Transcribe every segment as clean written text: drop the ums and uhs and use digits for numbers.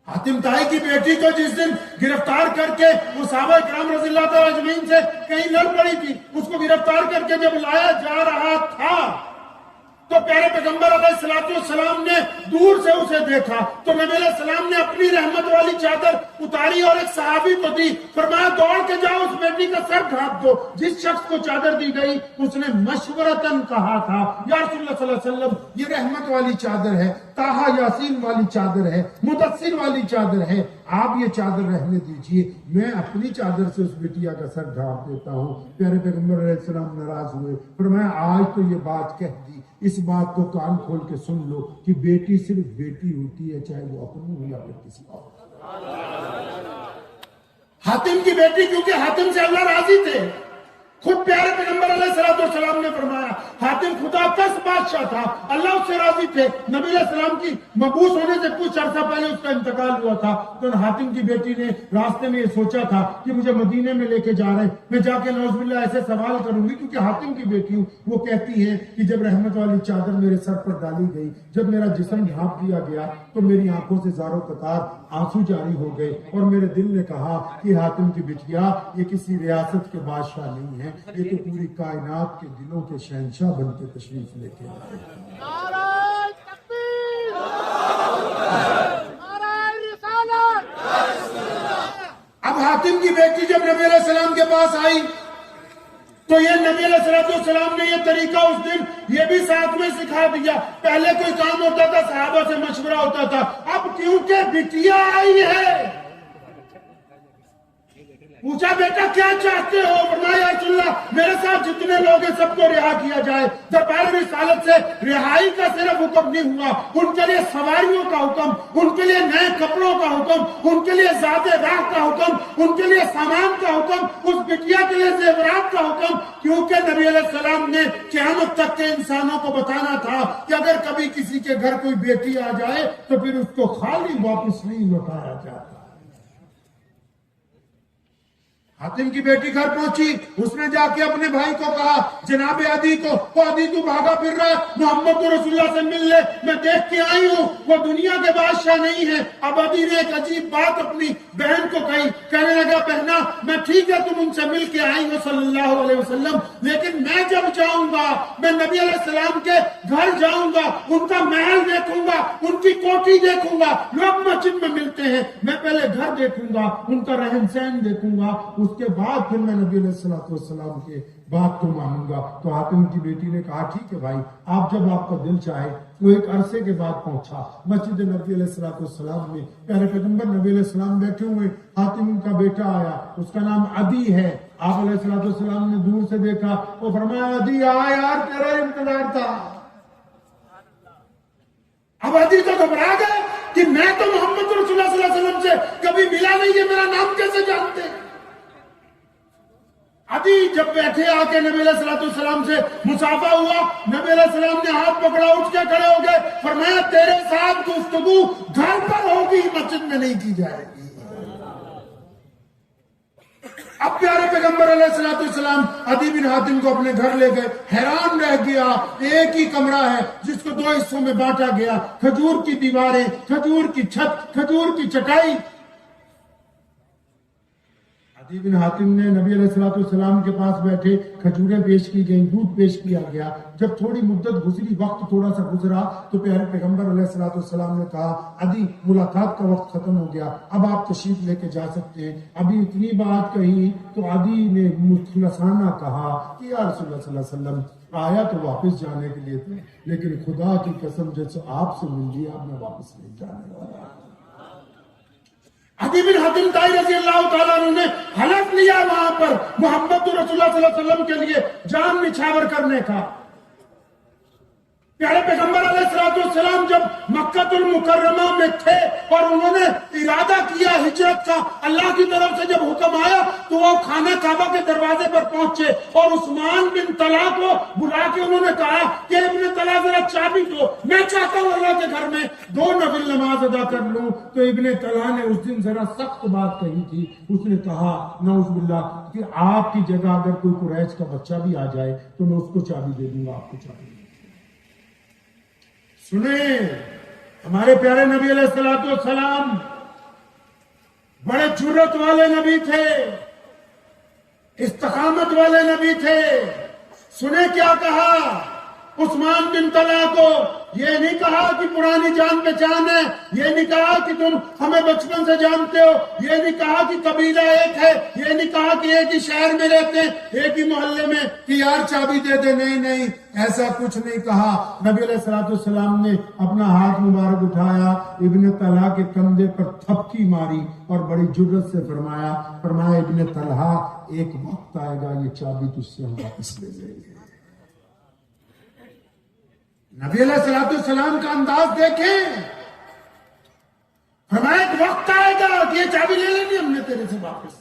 हातिम ताई की बेटी को जिस दिन गिरफ्तार करके वो सहाबा किराम रज़ी अल्लाह तआला अजमईन से कहीं लड़ पड़ी थी, उसको गिरफ्तार करके जब लाया जा रहा था तो प्यारे पैगंबर अलैहिस्सलाम ने दूर से उसे देखा तो नबी अलैहिस्सलाम ने अपनी रहमत वाली चादर उतारी और एक सहाबी को दी, फरमाया दौड़ के जाओ उस बेटी का सर ढांप दो। जिस शख्स को चादर दी गई उसने मशवरतन कहा था, या रसूलुल्लाह सल्लल्लाहु अलैहि वसल्लम ये रहमत वाली चादर है, ताहा यासीन वाली चादर है, मुदस्सिर वाली चादर है, आप ये चादर रहने दीजिए, मैं अपनी चादर से उस बिटिया का सर ढांप देता हूँ। प्यारे पैगंबर अलैहिस्सलाम नाराज हुए, फरमाया आज तो ये बात कह दी, इस बात को कान खोल के सुन लो कि बेटी सिर्फ बेटी होती है, चाहे वो अपनी हो या फिर किसी और। हातिम की बेटी, क्योंकि हातिम से अल्लाह राजी थे, खुद प्यारे पैगंबर अलैहिस्सलाम ने फरमाया हातिम खुदा का बादशाह था, अल्लाह उससे राजी थे। नबी अलैहिस्सलाम की मबूस होने से कुछ अरसा पहले उसका इंतकाल हुआ था, तो हातिम की बेटी ने रास्ते में ये सोचा था कि मुझे मदीने में लेके जा रहे, मैं जाके नौजुबिल्लाह ऐसे सवाल करूंगी, क्योंकि हातिम की बेटी हूँ। वो कहती है कि जब रहमत वाली चादर मेरे सर पर डाली गई, जब मेरा जिस्म ढांप दिया गया तो मेरी आंखों से ज़ारो कतार आंसू जारी हो गए और मेरे दिल ने कहा कि हातिम की बिटिया ये किसी रियासत के बादशाह नहीं है, ये तो पूरी कायनात के दिलों के शहंशाह बन के तशरीफ लेके आए। अब हातिम की बेटी जब नबी अलैहिस्सलाम के पास आई तो ये नबी अलैहिस्सलाम ने ये तरीका उस दिन ये भी साथ में सिखा दिया। पहले कोई काम होता था सहाबा से मशवरा होता था, अब क्योंकि बिटिया आई है पूछा बेटा क्या चाहते हो, फरमाया रसूलल्लाह मेरे साथ जितने लोग हैं सबको रिहा किया जाए। दरबार रिसालत से रिहाई का सिर्फ हुक्म नहीं हुआ, उनके लिए सवारियों का हुक्म, उनके लिए नए कपड़ों का हुक्म, उनके लिए ज़ाते राह का हुक्म, उनके लिए सामान का हुक्म, उस बिटिया के लिए ज़ेवरात का हुक्म, क्योंकि नबी अलैहिस्सलाम ने क़यामत तक के इंसानों को बताना था कि अगर कभी किसी के घर कोई बेटी आ जाए तो फिर उसको खाली वापस नहीं लौटाया जाता। हातिम की बेटी घर पहुंची, उसने जाके अपने भाई को कहा जनाब अदी को, वो अदी तू भागा फिर रहा है, मोहम्मद रसूलुल्लाह से मिल ले, मैं देख के आई हूँ वो दुनिया के बादशाह नहीं है। अब अदी ने एक अजीब बात अपनी बहन को कही, कहने लगा बहना मैं ठीक है तुम उनसे मिल के आई हो सल्लल्लाहु अलैहि वसल्लम, लेकिन मैं जब जाऊंगा मैं नबी अलैहिस्सलाम के घर जाऊंगा, उनका महल देखूंगा, उनकी कोठी देखूंगा, लोग मस्जिद में मिलते हैं, मैं पहले घर देखूंगा, उनका रहन सहन देखूंगा, उसके बाद फिर मैं नबी अलैहिस्सलाम के बात को मानूंगा। तो हातिम की बेटी ने कहा ठीक है भाई, आप जब आपका दिल चाहे। वो एक अरसे के बाद पहुंचा मस्जिद नबी अलैहिस्सलाम में, प्यारे पैगंबर नबी अलैहिस्सलाम बैठे हुए, हातिम का बेटा आया, उसका नाम अदी है। आप अलैहिस्सलाम ने दूर से देखा, वो फरमाया अदी आ यार तेरा इंतजार था। अब अदी तो घबरा गए कि मैं तो मोहम्मद रसूलुल्लाह सल्लल्लाहु अलैहि वसल्लम से कभी मिला नहीं, ये मेरा नाम कैसे जानते। अदी जब बैठे आके नबी अलैहिस्सलाम से मुसाफा हुआ, नबी अलैहिस्सलाम ने हाथ पकड़ा, उठ के खड़े हो गए, फरमाया तेरे साथ गुफ्तगू घर पर होगी, मस्जिद में नहीं की जाएगी। अब प्यारे पैगंबर अलैहिस्सलाम अदी बिन हातिम को अपने घर ले गए, हैरान रह गया। एक ही कमरा है जिसको दो हिस्सों में बांटा गया, खजूर की दीवारें, खजूर की छत, खजूर की चटाई। अदी बिन हातिम ने नबी अलैहिस्सलाम के पास बैठे, खजूरें पेश की गई, दूध पेश किया गया। जब थोड़ी मुद्दत गुजरी, वक्त थोड़ा सा गुजरा, तो प्यारे पैगंबर अलैहिस्सलाम ने कहा अदी मुलाकात का वक्त खत्म हो गया, अब आप तशरीफ लेके जा सकते हैं। अभी इतनी बात कही तो अदी ने मुखलसाना कहा कि या रसूलुल्लाह सल्लल्लाहु अलैहि वसल्लम आया तो वापस जाने के लिए थे, लेकिन खुदा की कसम जैसे आपसे मिल लिया अब मैं वापस नहीं जाने वाला। अदी बिन हातिम ताई रज़ी अल्लाह तआला अन्हु ने हलफ लिया वहां पर मोहम्मद रसूलुल्लाह सल्लल्लाहु अलैहि वसल्लम के लिए जान निछावर करने का। प्यारे पैगंबर अलैहिस्सलाम जब मक्कातुल मुकर्रमा में थे और उन्होंने इरादा किया हिजरत का, अल्लाह की तरफ से जब हुक्म आया तो वो खाना काबा के दरवाजे पर पहुंचे और उस्मान बिन तला को बुला के उन्होंने कहा कि इब्ने तला जरा चाबी दो, मैं चाहता हूं अल्लाह के घर में 2 नफिल नमाज अदा कर लूं। तो इब्ने तला ने उस दिन जरा सख्त बात कही थी, उसने कहा नऊजुबिल्लाह कि आपकी जगह अगर कोई कुरैश का बच्चा भी आ जाए तो मैं उसको चाबी दे दूंगा, आपको चाबी। सुने हमारे प्यारे नबी अलैहिस्सलाम बड़े जुर्रत वाले नबी थे, इस्तकामत वाले नबी थे। सुने क्या कहा उस्मान बिन तलहा को? ये नहीं कहा कि पुरानी जान पहचान है, ये नहीं कहा कि तुम हमें बचपन से जानते हो, ये नहीं कहा कि कबीला एक है, ये नहीं कहा कि एक ही शहर में रहते हैं, एक ही मोहल्ले में, कि यार चाबी दे दे। नहीं नहीं, ऐसा कुछ नहीं कहा। नबी अलैहिस्सलाम ने अपना हाथ मुबारक उठाया, इब्ने तलहा के कंधे पर थपकी मारी और बड़ी जुर्रत से फरमाया इब्ने तलहा, एक वक्त आएगा ये चाबी तुझसे हम वापस ले लेंगे। नबी अलैहिस्सलाम का अंदाज देखें, फरमाया एक वक्त आएगा कि ये चाबी ले लेनी हमने तेरे से वापस।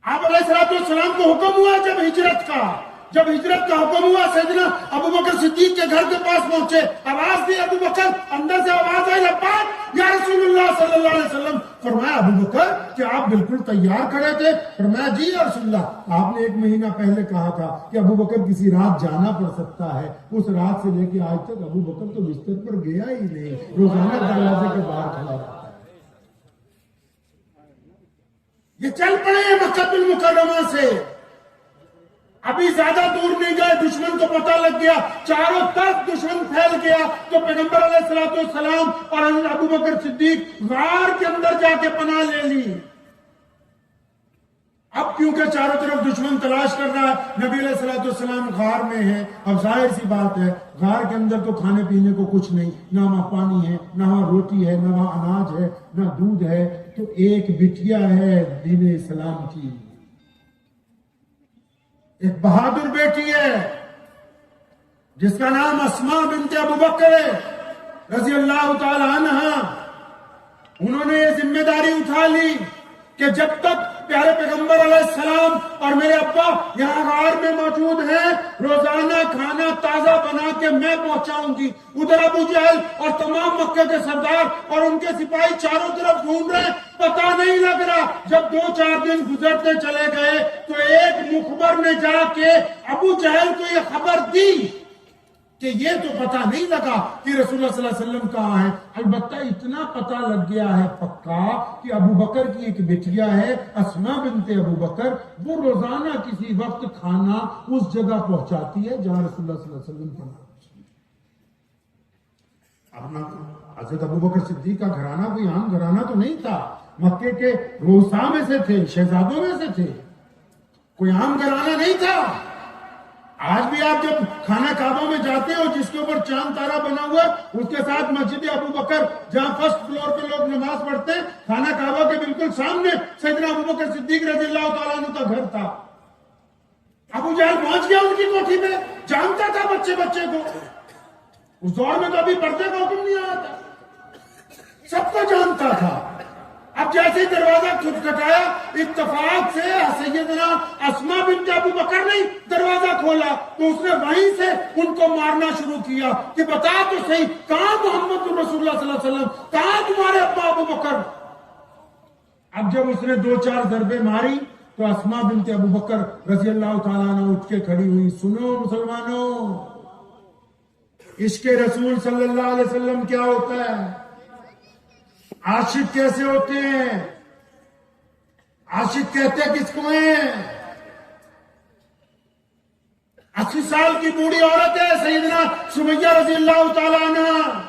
आप अलैहिस्सलाम को हुक्म हुआ जब हिजरत का हुक्म हुआ, सैयदना अबू बकर सिद्दीक के घर के पास पहुंचे, आवाज दी अबू बकर, अंदर से आवाज आई लब्बैक या रसूलुल्लाह सल्लल्लाहु अलैहि वसल्लम। फरमाया अबू बकर कि आप बिल्कुल तैयार खड़े थे? फरमाया जी या रसूलुल्लाह, आपने 1 महीना पहले कहा था कि अबू बकर किसी रात जाना पड़ सकता है। उस रात से लेके आज तक अबू बकर तो बिस्तर पर गया ही नहीं, रोजाना दरवाजे के बाहर खड़ा रहता है। ये चल पड़े मक्का मुकर्रमा से, अभी ज्यादा दूर नहीं गए, दुश्मन को पता लग गया, चारों तरफ दुश्मन फैल गया, तो पैगंबर अलैहिस्सलाम और अबू बकर सिद्दीक गार के अंदर जाके पनाह ले ली। अब क्योंकि चारों तरफ दुश्मन तलाश कर रहा है, नबी अलैहिस्सलाम गार में है। अब जाहिर सी बात है, गार के अंदर तो खाने पीने को कुछ नहीं, ना वहां पानी है, ना वहां रोटी है, ना वहां अनाज है, ना दूध है, तो एक बिटिया है दीन इस्लाम की, एक बहादुर बेटी है जिसका नाम अस्मा बिनते अबू बकर रजी अल्लाह ताला अन्हा। उन्होंने ये जिम्मेदारी उठा ली कि जब तक प्यारे पैगंबर अलैहिस्सलाम और मेरे अब्बा यहाँ गार में मौजूद हैं, रोजाना खाना ताजा बना के मैं पहुंचाऊंगी। उधर अबू जहल और तमाम मक्के के सरदार और उनके सिपाही चारों तरफ घूम रहे, पता नहीं लग रहा। जब 2-4 दिन गुजरते चले गए तो एक मुखबर ने जाके अबू जहल को ये खबर दी कि ये तो पता नहीं लगा कि रसूलुल्लाह सल्लल्लाहु अलैहि वसल्लम कहाँ है। अलबत्ता इतना पता लग गया है पक्का कि अबू बकर की एक बेटिया है अस्मा बिनते अबू बकर, वो रोजाना किसी वक्त खाना उस जगह पहुंचाती है जहां रसूलुल्लाह सल्लल्लाहु अलैहि वसल्लम पनाह। अपना हजरत अबू बकर सिद्दीक का घराना कोई आम घराना तो नहीं था, मक्के के रोसा में से थे, शहजादों में से थे, कोई आम घराना नहीं था। आज भी आप जब खाना काबा में जाते हो जिसके ऊपर चांद तारा बना हुआ, उसके साथ मस्जिद अबू बकर जहां फर्स्ट फ्लोर पे लोग नमाज पढ़ते हैं, खाना काबा के बिल्कुल सामने सैयदना अबू बकर सिद्दीक रज़ियल्लाहु ताला अन्हु का घर था। अबू जहल पहुंच गया उनकी कोठी में, जानता था बच्चे को। उस दौर में तो अभी पर्दे का हुक्म नहीं आया था, सबको जानता था। अब जैसे दरवाजा खटखटाया, इत्तफाक से सैयदना अस्मा बिन्त अबू बकर ने दरवाजा खोला तो उसने वहीं से उनको मारना शुरू किया कि बता तो सही, कहां मोहम्मद रसूलुल्लाह सल्लल्लाहु अलैहि वसल्लम, कहां तुम्हारे अब्बा अबू बकर। अब जब उसने 2-4 ज़रबे मारी तो अस्मा बिन्त अबू बकर रज़ियल्लाहु ताला अन्हा उठ के खड़ी हुई। सुनो मुसलमानों, इश्क़े रसूल सल्लल्लाहु अलैहि वसल्लम क्या होता है, आशिक कैसे होते हैं, आशिक कहते किसको हैं? 80 साल की बूढ़ी औरत है सैयदना सुमैया रज़ियल्लाहु ताला अन्हा।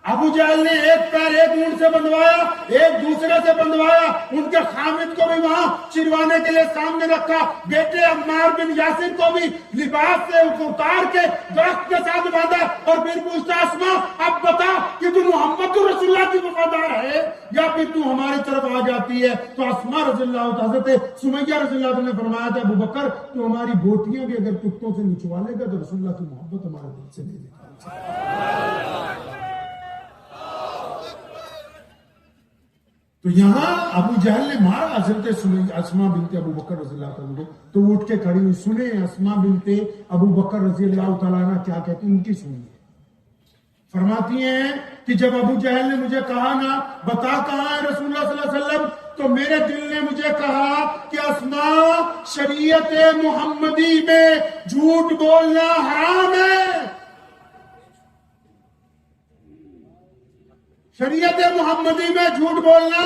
अबू जहल ने एक पैर एक ऊंट से बंधवाया, एक दूसरे से बंधवाया, उनके खामिद को भी वहां चिरवाने के लिए सामने रखा, बेटे अम्मार बिन यासिर को भी लिबास से उतार के दरख्त के साथ बांधा और फिर पूछता, अस्मा अब बता कि तू मोहम्मद रसूलुल्लाह की वफादार है या फिर तू हमारी तरफ आ जाती है। तो अस्मा रज़ियल्लाहु हज़रत सुमैया रज़ियल्लाहु ने फरमाया था, अबू बकर तू हमारी बोटियां भी अगर कुत्तों से निचवा लेगा तो रसूलुल्लाह की मोहब्बत हमारे दिल से नहीं निकाल। तो यहां अबू जहल ने मारा हजरत अस्मा बिनते अबू बकर रज़ियल्लाहु ताला को, तो उठ के खड़ी हुई। सुने अस्मा बिनते अबू बकर रज़ियल्लाहु ताला अन्हा क्या कहती हैं, उनकी सुनिए। फरमाती हैं कि जब अबू जहल ने मुझे कहा ना बता कहां है रसूलुल्लाह सल्लल्लाहु अलैहि वसल्लम, तो मेरे दिल ने मुझे कहा कि अस्मा शरीयत मुहम्मदी में झूठ बोलना हराम है, शरीयत मुहम्मदी में झूठ बोलना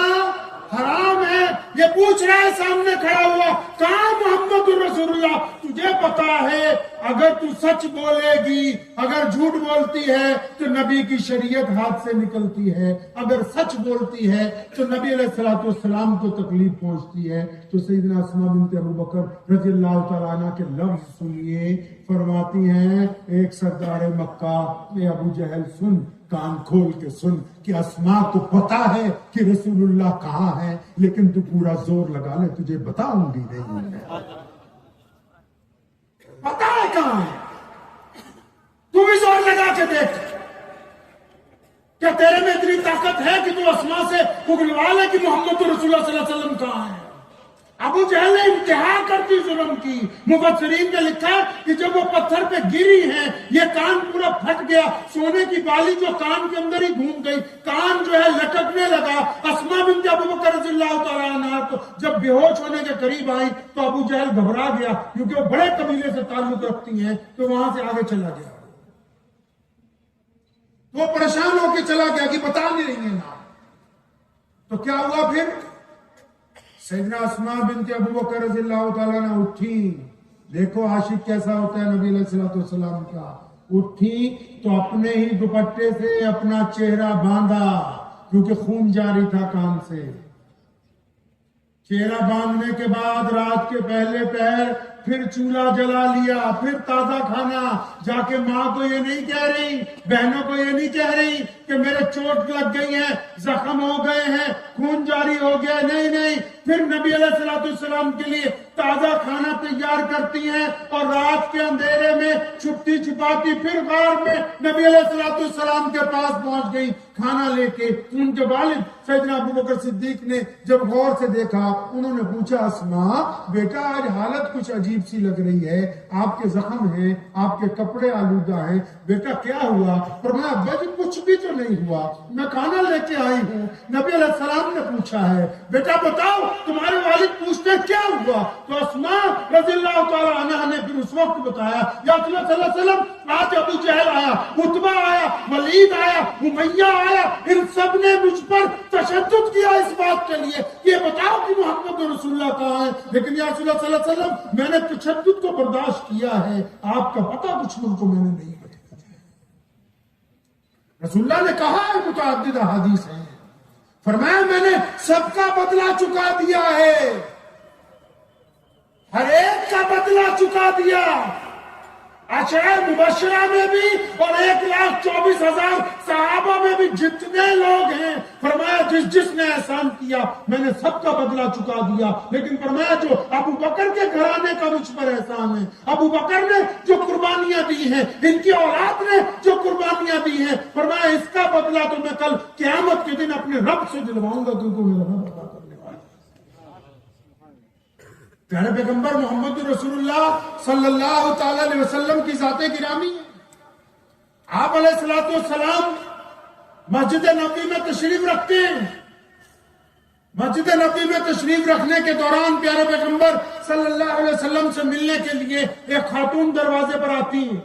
حرام ہے. یہ پوچھ رہا ہے سامنے کھڑا ہوا, کہاں محمد رسولullah؟ تجھے پتا ہے اگر تو سچ بولے گی, اگر جھوٹ بولتی ہے تو نبی کی شریعت ہاتھ سے نکلتی ہے, اگر سچ بولتی ہے تو نبی علیہ الصلوۃ والسلام کو تکلیف پہنچتی ہے. تو سیدنا اسماء بنت ابو بکر رضی اللہ تعالیٰ عنہ کے لفظ سنیے, فرماتی ہیں ایک سردار مکہ نے ابو جہل سن, کان کھول کے سن کہ اسماء کو پتا ہے کہ رسول اللہ کہاں ہے, لیکن تو پورا زور لگا لے, تجھے بتاؤں گی نہیں ہے. پتا ہے کہاں ہے, تو بھی زور لگا کے دیکھ. کیا تیرے میں اتنی طاقت ہے کہ تو اسماء سے اگلوا لے کہ محمد رسول اللہ صلی اللہ علیہ وسلم کہاں ہے؟ ابو جہل نے انتہا کر دی ظلم کی. مفسرین نے لکھا کہ جب وہ پتھر پہ گری ہیں, یہ کان پورا پھٹ گیا, سونے کی بالی جو کان کے اندر ہی گھوم گئی, کان جو ہے لٹکنے لگا. اسماء بنت ابو بکر رضی اللہ تعالیٰ عنہ تو جب بے ہوش ہونے کے قریب آئی تو ابو جہل گھبرا گیا, کیونکہ وہ بڑے قبیلے سے تعلق رکھتی ہیں, تو وہاں سے آگے چلا گیا. وہ پریشان ہو کے چلا گیا کہ بتا نہیں رہی ہیں نا. تو کیا ہوا پھر؟ سیدنا اسماء بنت ابو بکر رضی اللہ تعالیٰ عنہ اٹھی. دیکھو عاشق کیسا ہوتا ہے نبی علیہ الصلوۃ والسلام کا. اٹھی تو اپنے ہی دوپٹے سے اپنا چہرہ باندھا, کیونکہ خون جاری تھا کان سے. چہرہ باندھنے کے بعد رات کے پہلے پہر پھر چولہا جلا لیا, پھر تازہ کھانا. جا کے ماں کو یہ نہیں کہہ رہی, بہنوں کو یہ نہیں کہہ رہی کہ میرے چوٹ لگ گئی ہے, زخم ہو گئے ہیں, خون جاری ہو گیا. نہیں نہیں, پھر نبی علیہ الصلوۃ والسلام کے لیے تازہ کھانا تیار کرتی ہیں, اور رات کے اندھیرے میں چھپتی چھپاتی پھر غار میں نبی علیہ الصلوۃ والسلام کے پاس پہنچ گئی کھانا لے کے. ان کے والد سیدنا ابو بکر صدیق نے جب غور سے دیکھا, انہوں نے پوچھا اسماء بیٹا آج حالت کچھ عجیب سی لگ رہی ہے, آپ کے زخم ہیں, آپ کے کپڑے آلودہ ہیں, بیٹا کیا ہوا؟ فرمایا ابا جی کچھ بھی تو نہیں ہوا, میں کھانا لے کے آئی ہوں. نبی علیہ السلام نے پوچھا ہے بیٹا بتاؤ تمہارے والد پوچھتے کیا ہوا؟ تو اسماء رضی اللہ تعالیٰ عنہ نے پھر اس وقت بتایا, یا رسول اللہ صلی اللہ علیہ وسلم آج ابو جہل آیا, عتبہ آیا, ولید آیا, امیہ آیا, ان سب نے مجھ پر تشدد کیا اس بات کے لیے کہ بتاؤ کہ محمد رسول اللہ کہاں ہے, لیکن یا رسول اللہ صلی اللہ علیہ وسلم میں نے تشدد کو برداشت کیا ہے, آپ کا پتہ دشمن کو میں نے نہیں بتایا. رسول اللہ نے کہا ہے, متعدد احادیث ہیں, فرمایا میں نے سب کا بدلہ چکا دیا ہے, ہر ایک کا بدلہ چکا دیا. عشرہ مبشرہ میں بھی اور 1,24,000 صحابہ میں بھی جتنے لوگ ہیں, فرمایا جس نے احسان کیا میں نے سب کا بدلہ چکا دیا. لیکن فرمایا جو ابو بکر کے گھرانے کا مجھ پر احسان ہے, ابو بکر نے جو قربانیاں دی ہیں, ان کی اولاد نے جو قربانیاں دی ہیں, فرمایا اس کا بدلہ تو میں کل قیامت کے دن اپنے رب سے دلواؤں گا, کیونکہ میرا رب عطا کرنے والا. پیارے پیغمبر محمد رسول اللہ صلی اللہ تعالی علیہ وسلم کی ذات گرامی ہے. آپ علیہ الصلوۃ والسلام مسجد نبوی میں تشریف رکھتے ہیں. مسجد نبوی میں تشریف رکھنے کے دوران پیارے پیغمبر صلی اللہ علیہ وسلم سے ملنے کے لیے ایک خاتون دروازے پر آتی ہیں.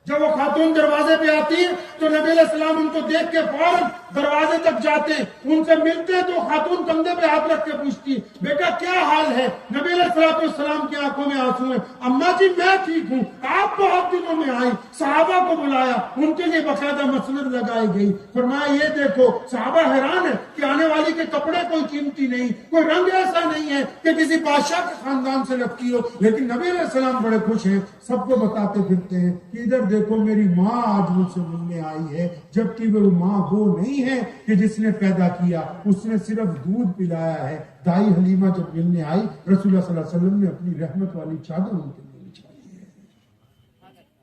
جب وہ خاتون دروازے پہ آتی ہیں تو نبی علیہ السلام ان کو دیکھ کے فوراً دروازے تک جاتے ہیں, ان سے ملتے ہیں تو خاتون کندھے پہ ہاتھ رکھ کے پوچھتی ہے بیٹا کیا حال ہے؟ نبی علیہ السلام کی آنکھوں میں آنسو ہیں. اماں جی میں ٹھیک ہوں, آپ بہت دنوں میں آئی. صحابہ کو بلایا, ان کے لیے باقاعدہ مسند لگائی گئی. فرمایا یہ دیکھو, صحابہ حیران ہے کہ آنے والی کے کپڑے کوئی قیمتی نہیں, کوئی رنگ ایسا نہیں ہے کہ کسی بادشاہ کے خاندان سے لگتی ہو, لیکن نبی علیہ السلام بڑے خوش ہیں, سب کو بتاتے پھرتے ہیں کہ ادھر دیکھو میری ماں آج مجھ سے ملنے آئی ہے, جبکہ وہ ماں وہ نہیں ہے کہ جس نے پیدا کیا, اس نے صرف دودھ پلایا ہے. دائی حلیمہ جب ملنے آئی, رسول اللہ صلی اللہ علیہ وسلم نے اپنی رحمت والی چادر ان کے